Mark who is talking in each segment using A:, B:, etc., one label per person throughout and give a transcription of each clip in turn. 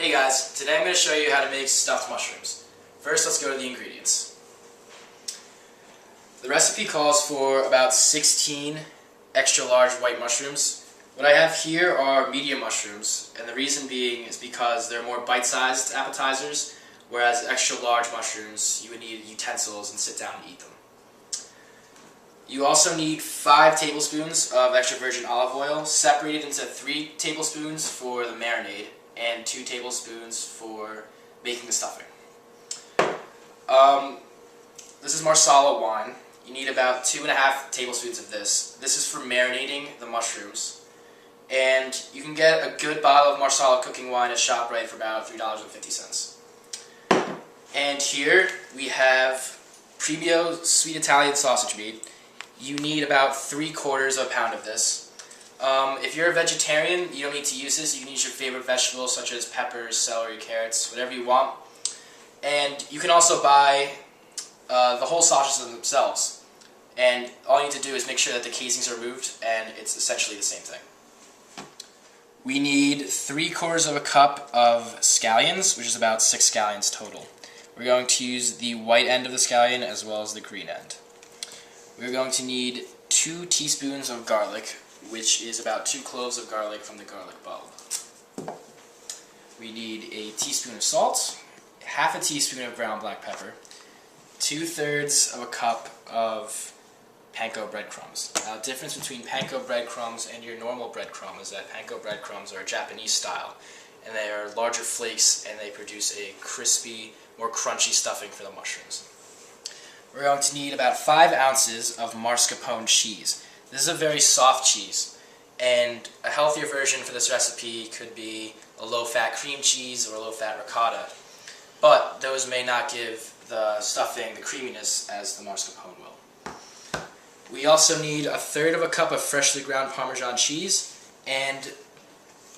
A: Hey guys, today I'm going to show you how to make stuffed mushrooms. First, let's go to the ingredients. The recipe calls for about 16 extra large white mushrooms. What I have here are medium mushrooms, and the reason being is because they're more bite-sized appetizers, whereas extra large mushrooms, you would need utensils and sit down and eat them. You also need 5 tablespoons of extra virgin olive oil, separated into 3 tablespoons for the marinade, and 2 tablespoons for making the stuffing. This is Marsala wine. You need about 2.5 tablespoons of this. This is for marinating the mushrooms. And you can get a good bottle of Marsala cooking wine at ShopRite for about $3.50. And here we have Premio sweet Italian sausage meat. You need about 3/4 of a pound of this. If you're a vegetarian, you don't need to use this. You can use your favorite vegetables such as peppers, celery, carrots, whatever you want. And you can also buy the whole sausages themselves. And all you need to do is make sure that the casings are removed, and it's essentially the same thing. We need 3/4 of a cup of scallions, which is about 6 scallions total. We're going to use the white end of the scallion as well as the green end. We're going to need 2 teaspoons of garlic, which is about 2 cloves of garlic from the garlic bulb. We need a teaspoon of salt, half a teaspoon of ground black pepper, 2/3 of a cup of panko breadcrumbs. Now, the difference between panko breadcrumbs and your normal breadcrumb is that panko breadcrumbs are Japanese style, and they are larger flakes, and they produce a crispy, more crunchy stuffing for the mushrooms. We're going to need about 5 ounces of mascarpone cheese. This is a very soft cheese, and a healthier version for this recipe could be a low-fat cream cheese or a low-fat ricotta, but those may not give the stuffing the creaminess as the mascarpone will. We also need 1/3 of a cup of freshly ground Parmesan cheese and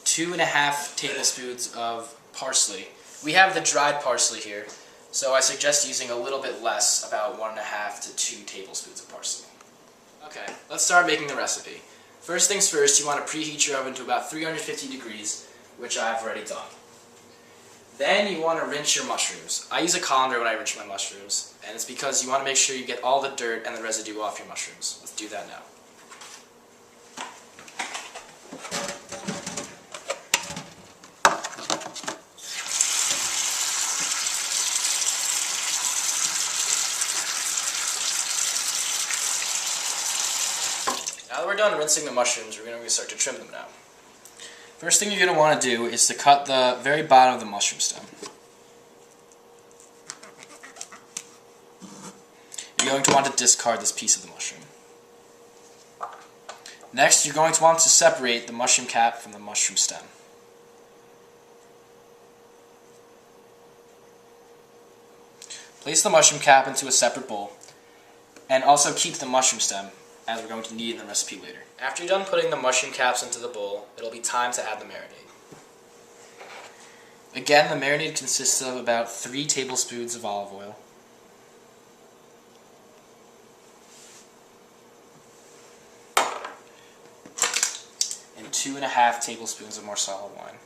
A: 2.5 tablespoons of parsley. We have the dried parsley here, so I suggest using a little bit less, about 1.5 to 2 tablespoons of parsley. Okay, let's start making the recipe. First things first, you want to preheat your oven to about 350 degrees, which I've already done. Then you want to rinse your mushrooms. I use a colander when I rinse my mushrooms, and it's because you want to make sure you get all the dirt and the residue off your mushrooms. Let's do that now. Now that we're done rinsing the mushrooms, we're going to start to trim them now. First thing you're going to want to do is to cut the very bottom of the mushroom stem. You're going to want to discard this piece of the mushroom. Next, you're going to want to separate the mushroom cap from the mushroom stem. Place the mushroom cap into a separate bowl, and also keep the mushroom stem, as we're going to need in the recipe later. After you're done putting the mushroom caps into the bowl, it'll be time to add the marinade. Again, the marinade consists of about 3 tablespoons of olive oil, and 2.5 tablespoons of Marsala wine.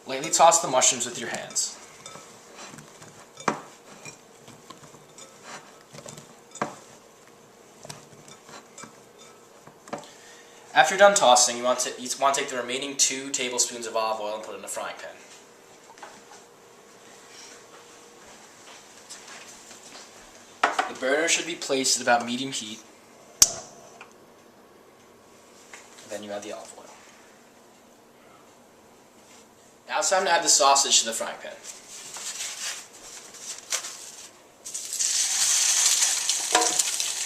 A: Lightly toss the mushrooms with your hands. After you're done tossing, you want to take the remaining 2 tablespoons of olive oil and put it in a frying pan. The burner should be placed at about medium heat. Then you add the olive oil. Now it's time to add the sausage to the frying pan.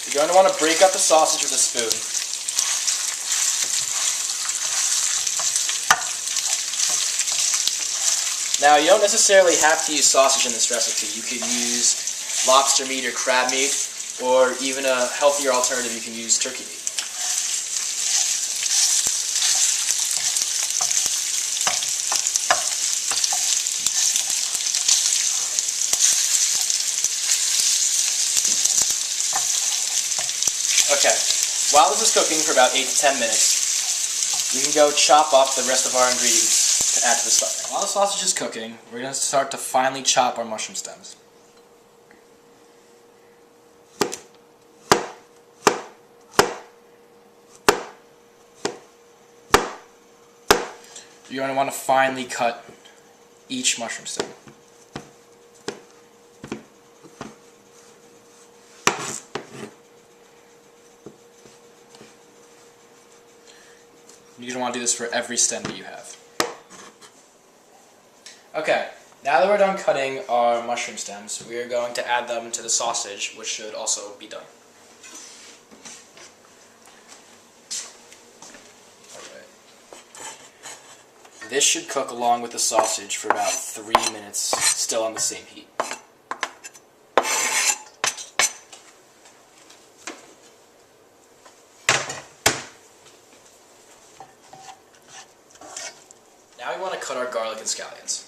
A: You're going to want to break up the sausage with a spoon. Now, you don't necessarily have to use sausage in this recipe. You could use lobster meat or crab meat, or even a healthier alternative, you can use turkey meat. while this is cooking for about 8 to 10 minutes, we can go chop up the rest of our ingredients to add to the stuffing. While the sausage is cooking, we're going to start to finely chop our mushroom stems. You're going to want to finely cut each mushroom stem. You're going to want to do this for every stem that you have. Okay, now that we're done cutting our mushroom stems, we are going to add them to the sausage, which should also be done. Alright. This should cook along with the sausage for about 3 minutes, still on the same heat. Now we want to cut our garlic and scallions.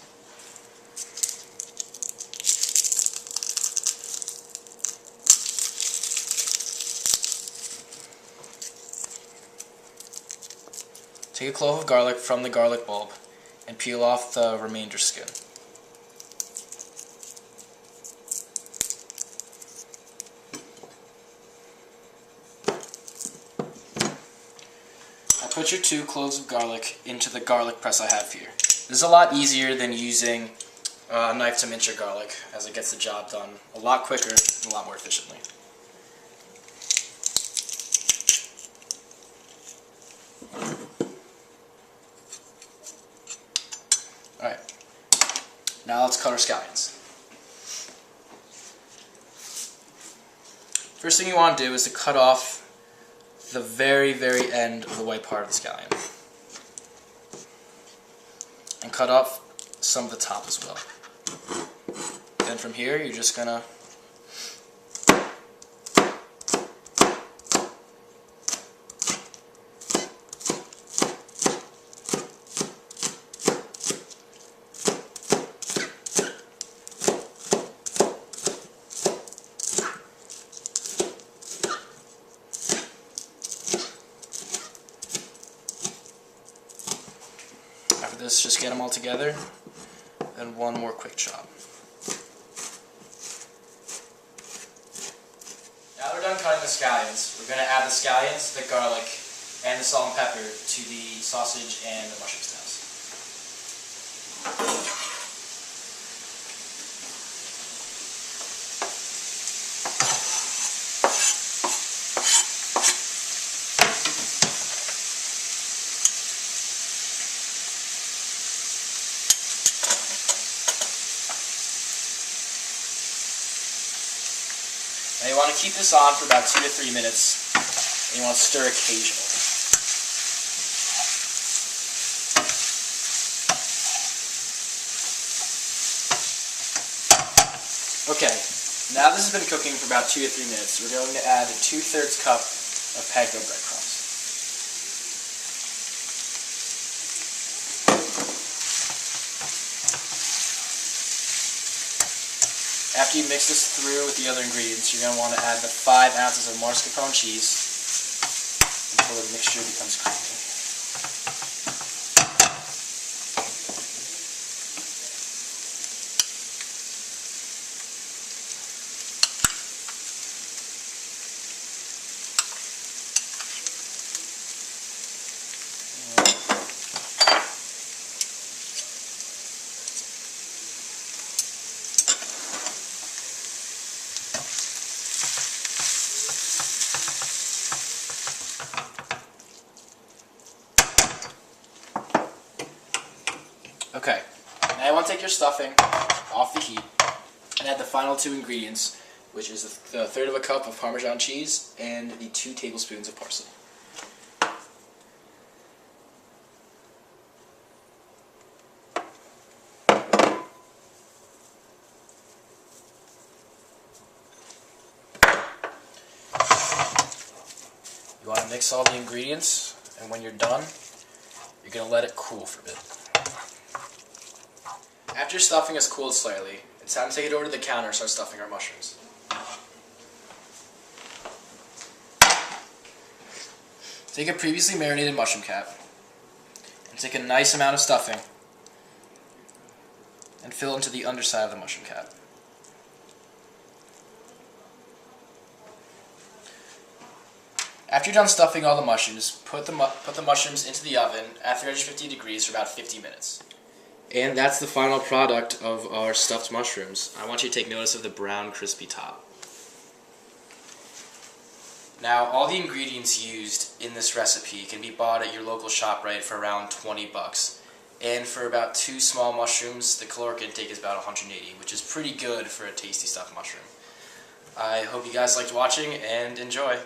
A: Take a clove of garlic from the garlic bulb and peel off the remainder skin. Put your 2 cloves of garlic into the garlic press I have here. This is a lot easier than using a knife to mince your garlic, as it gets the job done a lot quicker and a lot more efficiently. Alright, now let's cut our scallions. First thing you want to do is to cut off the very, very end of the white part of the scallion. And cut off some of the top as well. Then from here, you're just gonna this, just get them all together, then one more quick chop. Now we're done cutting the scallions. We're going to add the scallions, the garlic, and the salt and pepper to the sausage and the mushroom stems. Now you want to keep this on for about 2 to 3 minutes, and you want to stir occasionally. Okay, now this has been cooking for about 2 to 3 minutes. We're going to add a 2/3 cup of panko breadcrumbs. After you mix this through with the other ingredients, you're going to want to add the 5 ounces of mascarpone cheese until the mixture becomes creamy. Okay, now you want to take your stuffing off the heat and add the final 2 ingredients, which is the 1/3 of a cup of Parmesan cheese and the 2 tablespoons of parsley. You want to mix all the ingredients, and when you're done, you're going to let it cool for a bit. After your stuffing has cooled slightly, it's time to take it over to the counter and start stuffing our mushrooms. Take a previously marinated mushroom cap and take a nice amount of stuffing and fill into the underside of the mushroom cap. After you're done stuffing all the mushrooms, put the mushrooms into the oven at 350 degrees for about 50 minutes. And that's the final product of our stuffed mushrooms. I want you to take notice of the brown, crispy top. Now, all the ingredients used in this recipe can be bought at your local ShopRite for around 20 bucks. And for about 2 small mushrooms, the caloric intake is about 180, which is pretty good for a tasty stuffed mushroom. I hope you guys liked watching and enjoy.